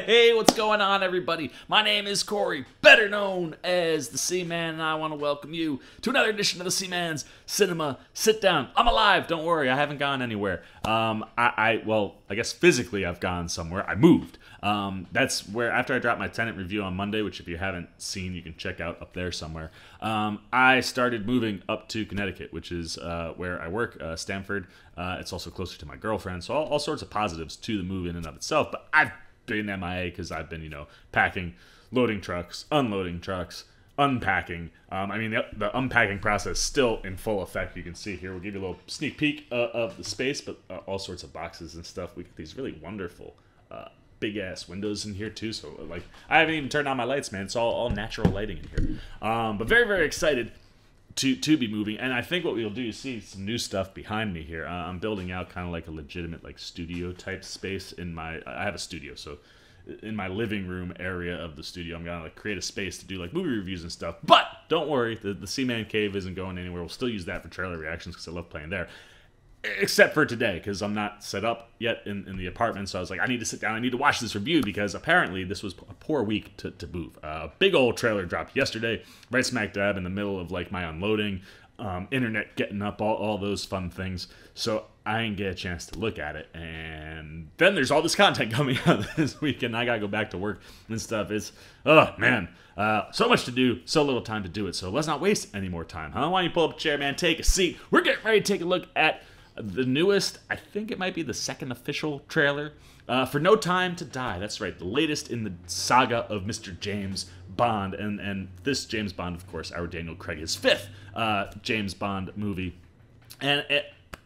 Hey, what's going on, everybody? My name is Corey, better known as the Seaman, and I want to welcome you to another edition of the Seaman's Cinema Sit Down. I'm alive, don't worry, I haven't gone anywhere. Well, I guess physically I've gone somewhere. I moved. That's where, after I dropped my tenant review on Monday, which if you haven't seen, you can check out up there somewhere, I started moving up to Connecticut, which is where I work, Stamford. It's also closer to my girlfriend, so all sorts of positives to the move in and of itself, but I've been MIA because I've been, packing, loading trucks, unloading trucks, unpacking. The unpacking process still in full effect. You can see here. We'll give you a little sneak peek of the space, but all sorts of boxes and stuff. We got these really wonderful big ass windows in here too. So I haven't even turned on my lights, man. It's all natural lighting in here. But very, very excited to be moving, and I think what we'll do, you see some new stuff behind me here. I'm building out kind of like a legitimate studio type space I have a studio, so in my living room area of the studio, I'm gonna create a space to do movie reviews and stuff. But don't worry, the Seaman Cave isn't going anywhere. We'll still use that for trailer reactions because I love playing there. Except for today, because I'm not set up yet in the apartment, so I was like, I need to sit down, I need to watch this review, because apparently this was a poor week to move. Big old trailer dropped yesterday, right smack dab in the middle of my unloading, internet getting up, all those fun things, so I didn't get a chance to look at it, and then there's all this content coming out this weekend. I gotta go back to work and stuff. It's, oh man, so much to do, so little time to do it, so let's not waste any more time, huh? Why don't you pull up a chair, man, take a seat. We're getting ready to take a look at the newest, I think it might be the second official trailer, for No Time to Die. That's right, the latest in the saga of Mr. James Bond. And this James Bond, of course, our Daniel Craig, his fifth James Bond movie. And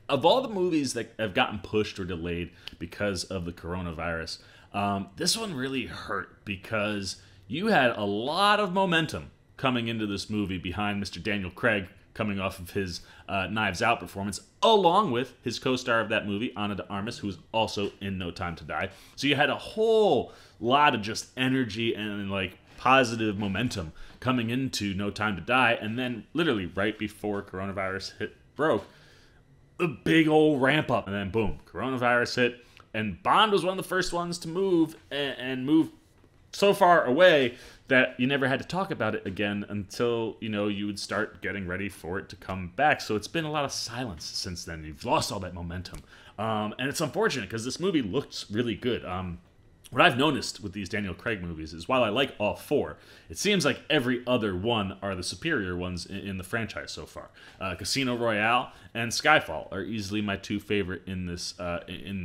of all the movies that have gotten pushed or delayed because of the coronavirus, this one really hurt because you had a lot of momentum coming into this movie behind Mr. Daniel Craig, coming off of his Knives Out performance, along with his co-star of that movie, Ana de Armas, who's also in No Time to Die. So you had a whole lot of just energy and positive momentum coming into No Time to Die, and then literally right before coronavirus broke, the big old ramp up, and then boom, coronavirus hit, and Bond was one of the first ones to move and move so far away that you never had to talk about it again until, you would start getting ready for it to come back. So it's been a lot of silence since then. You've lost all that momentum. And it's unfortunate because this movie looks really good. What I've noticed with these Daniel Craig movies is while I like all four, it seems like every other one are the superior ones in the franchise so far. Casino Royale and Skyfall are easily my two favorite in this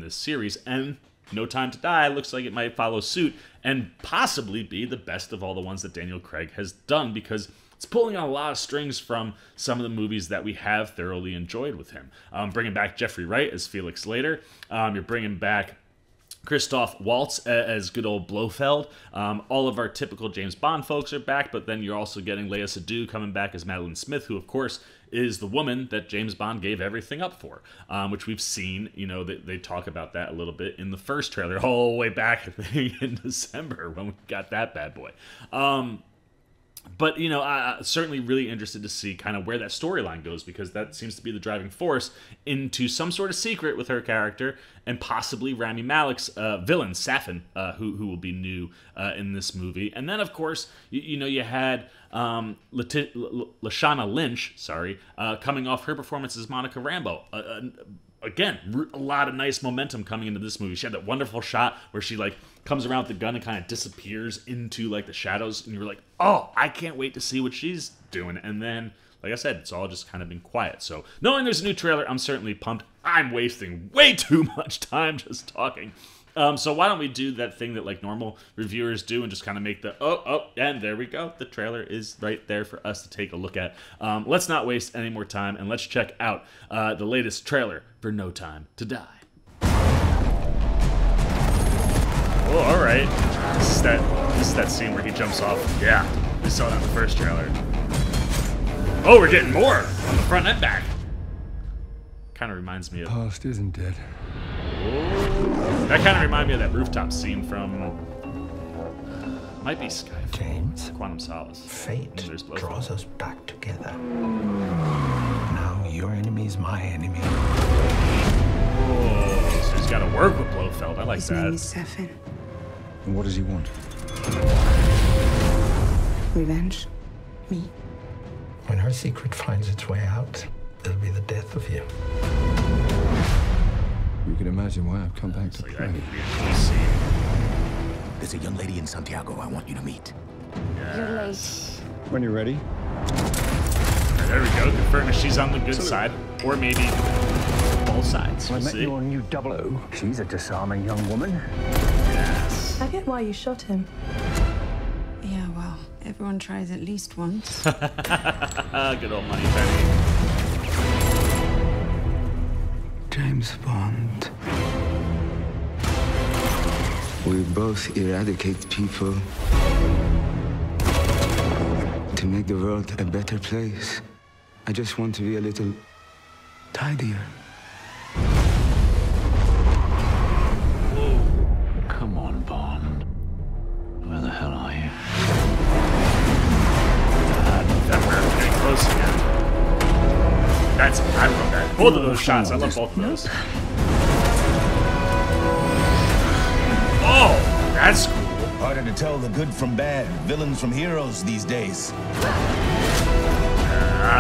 series, and No Time to Die looks like it might follow suit and possibly be the best of all the ones that Daniel Craig has done, because it's pulling on a lot of strings from some of the movies that we have thoroughly enjoyed with him. Bringing back Jeffrey Wright as Felix Leiter. You're bringing back Christoph Waltz as good old Blofeld. All of our typical James Bond folks are back, but then you're also getting Lea Seydoux coming back as Madeline Smith, who, of course, is the woman that James Bond gave everything up for, which we've seen. They talk about that a little bit in the first trailer, all the way back, I think, in December when we got that bad boy. But, I'm certainly really interested to see kind of where that storyline goes, because that seems to be the driving force into some sort of secret with her character, and possibly Rami Malek's villain, Safin, who will be new in this movie. And then, of course, you had Lashana Lynch, coming off her performance as Monica Rambeau. Again, a lot of nice momentum coming into this movie. She had that wonderful shot where she comes around with the gun and kind of disappears into the shadows, and you're like, oh, I can't wait to see what she's doing. And then, like I said, it's all just kind of been quiet. So knowing there's a new trailer, I'm certainly pumped. I'm wasting way too much time just talking. So why don't we do that thing that normal reviewers do and just kind of make the, and there we go. The trailer is right there for us to take a look at. Let's not waste any more time, and let's check out the latest trailer for No Time to Die. Oh, all right. This is that scene where he jumps off. Yeah, we saw that in the first trailer. Oh, we're getting more on the front and back. Kind of reminds me of... Past isn't dead. Oh, that kind of reminded me of that rooftop scene from... might be Skyfall. James. Quantum Solace. Fate draws us back together. Now your enemy's my enemy. Oh, so he's got to work with Blofeld. I like His that. name is Safin. And what does he want? Revenge. Me. When her secret finds its way out, it'll be the death of you. You can imagine why I've come back to play. There's a young lady in Santiago I want you to meet. You're late. When you're ready. There we go. Confirming she's on the good side, or maybe both sides. I We'll met see. your new double O. She's a disarming young woman. Yes. I get why you shot him. Yeah, well, everyone tries at least once. Good old money penny. James Bond. We both eradicate people to make the world a better place. I just want to be a little tidier. Come on, Bond. Where the hell are you? We're getting close again. That's, I love that. Both of those shots, I love both of those. Oh, that's cool. Harder to tell the good from bad, villains from heroes these days.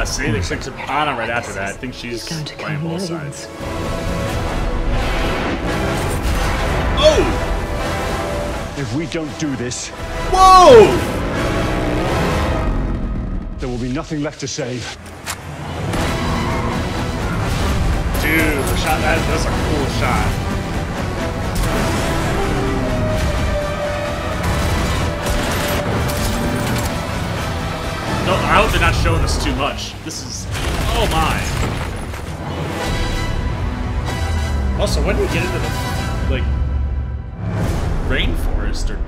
See, they clicked Anna right after that. I think she's playing both sides. Oh! If we don't do this, Whoa! there will be nothing left to save. Dude, the shot, that's a cool shot. No, I hope they're not showing us too much. This is... Oh my. Also, when do we get into the, like, rainforest? Or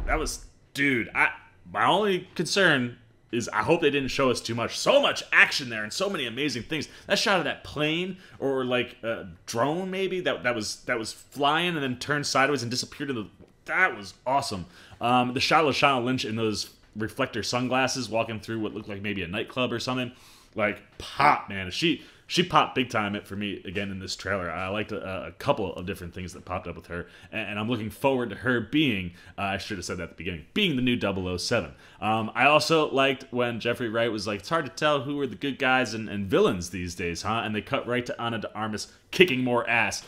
that was... Dude, my only concern is I hope they didn't show us too much. So much action there and so many amazing things. That shot of that plane, or like a drone maybe, that was flying and then turned sideways and disappeared in the... That was awesome. The shot of Lashana Lynch in those reflector sunglasses walking through what looked like maybe a nightclub or something, like pop, man. She popped big time for me again in this trailer. I liked a couple of different things that popped up with her, and I'm looking forward to her being, I should have said that at the beginning, being the new 007. I also liked when Jeffrey Wright was like, it's hard to tell who are the good guys and villains these days, huh? And they cut right to Ana de Armas kicking more ass.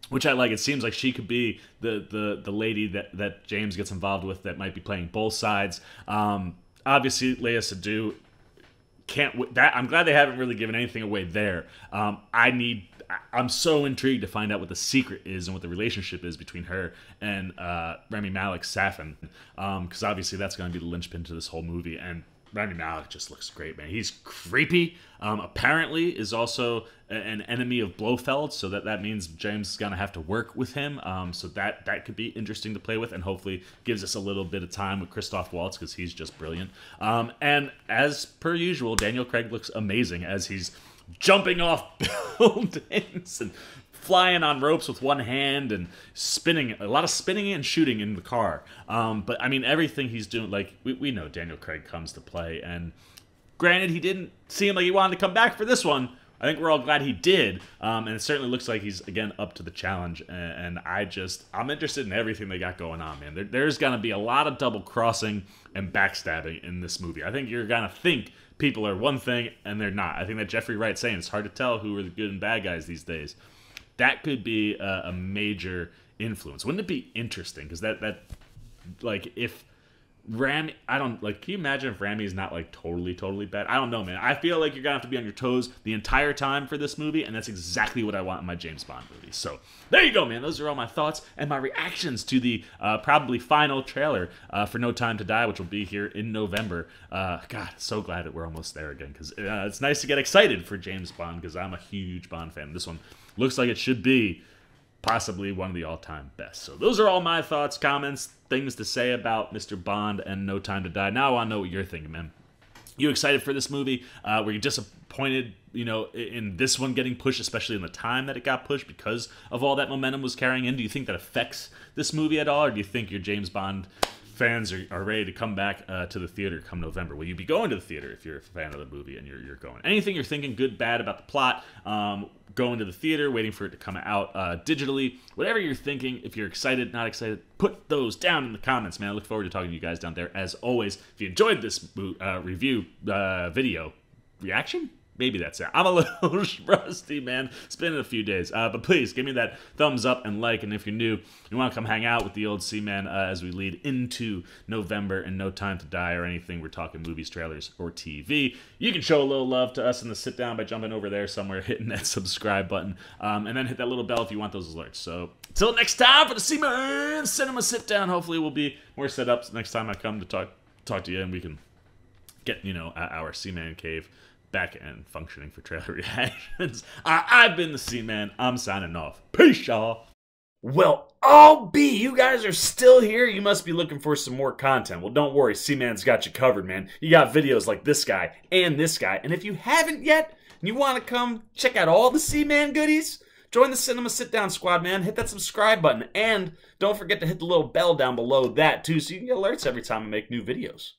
Which I like. It seems like she could be the lady that James gets involved with that might be playing both sides. Obviously, Léa Seydoux I'm glad they haven't really given anything away there. I'm so intrigued to find out what the secret is and what the relationship is between her and Rami Malek's Safin, because obviously that's going to be the linchpin to this whole movie. And Rami Malek just looks great, man. He's creepy. Apparently is also an enemy of Blofeld, so that means James is going to have to work with him. So that could be interesting to play with, and hopefully gives us a little bit of time with Christoph Waltz, because he's just brilliant. And as per usual, Daniel Craig looks amazing as he's jumping off buildings and flying on ropes with one hand and spinning, a lot of spinning and shooting in the car. But I mean, everything he's doing, like, we know Daniel Craig comes to play, and granted, he didn't seem like he wanted to come back for this one. I think we're all glad he did, and it certainly looks like he's, again, up to the challenge, and I'm interested in everything they got going on, man. There's going to be a lot of double-crossing and backstabbing in this movie. I think you're going to think people are one thing, and they're not. I think that Jeffrey Wright's saying it's hard to tell who are the good and bad guys these days. That could be a major influence. Wouldn't it be interesting? Because that, like, if Rami, can you imagine if Rami is not, like, totally bad? I don't know, man. I feel like you're going to have to be on your toes the entire time for this movie, and that's exactly what I want in my James Bond movie. So, there you go, man. Those are all my thoughts and my reactions to the probably final trailer for No Time to Die, which will be here in November. God, so glad that we're almost there again, because it's nice to get excited for James Bond, because I'm a huge Bond fan. This one looks like it should be possibly one of the all-time best. So those are all my thoughts, comments, things to say about Mr. Bond and No Time to Die. Now I want to know what you're thinking, man. You excited for this movie? Were you disappointed, in this one getting pushed, especially in the time that it got pushed because of all that momentum was carrying in? Do you think that affects this movie at all, or do you think your James Bond fans are ready to come back to the theater come November. Will you be going to the theater if you're a fan of the movie and you're going? Anything you're thinking good, bad about the plot, going to the theater, waiting for it to come out digitally, whatever you're thinking, if you're excited, not excited, put those down in the comments, man. I look forward to talking to you guys down there. As always, if you enjoyed this review video, reaction? Maybe that's it. I'm a little rusty, man. It's been a few days. But please, give me that thumbs up and like. And if you're new, you want to come hang out with the old C-Man as we lead into November and No Time to Die or anything. We're talking movies, trailers, or TV. You can show a little love to us in the Sit Down by jumping over there somewhere, hitting that subscribe button, and then hit that little bell if you want those alerts. So, until next time for the C-Man Cinema Sit Down. Hopefully we'll be more set up next time I come to talk to you, and we can get, our C-Man cave back and functioning for trailer reactions. I've been the C-Man. I'm signing off. Peace, y'all. Well, you guys are still here. You must be looking for some more content. Well, don't worry. C-Man's got you covered, man. You got videos like this guy and this guy. And if you haven't yet, and you want to come check out all the C-Man goodies, join the Cinema Sit Down squad, man. Hit that subscribe button. And don't forget to hit the little bell down below that, too, so you can get alerts every time I make new videos.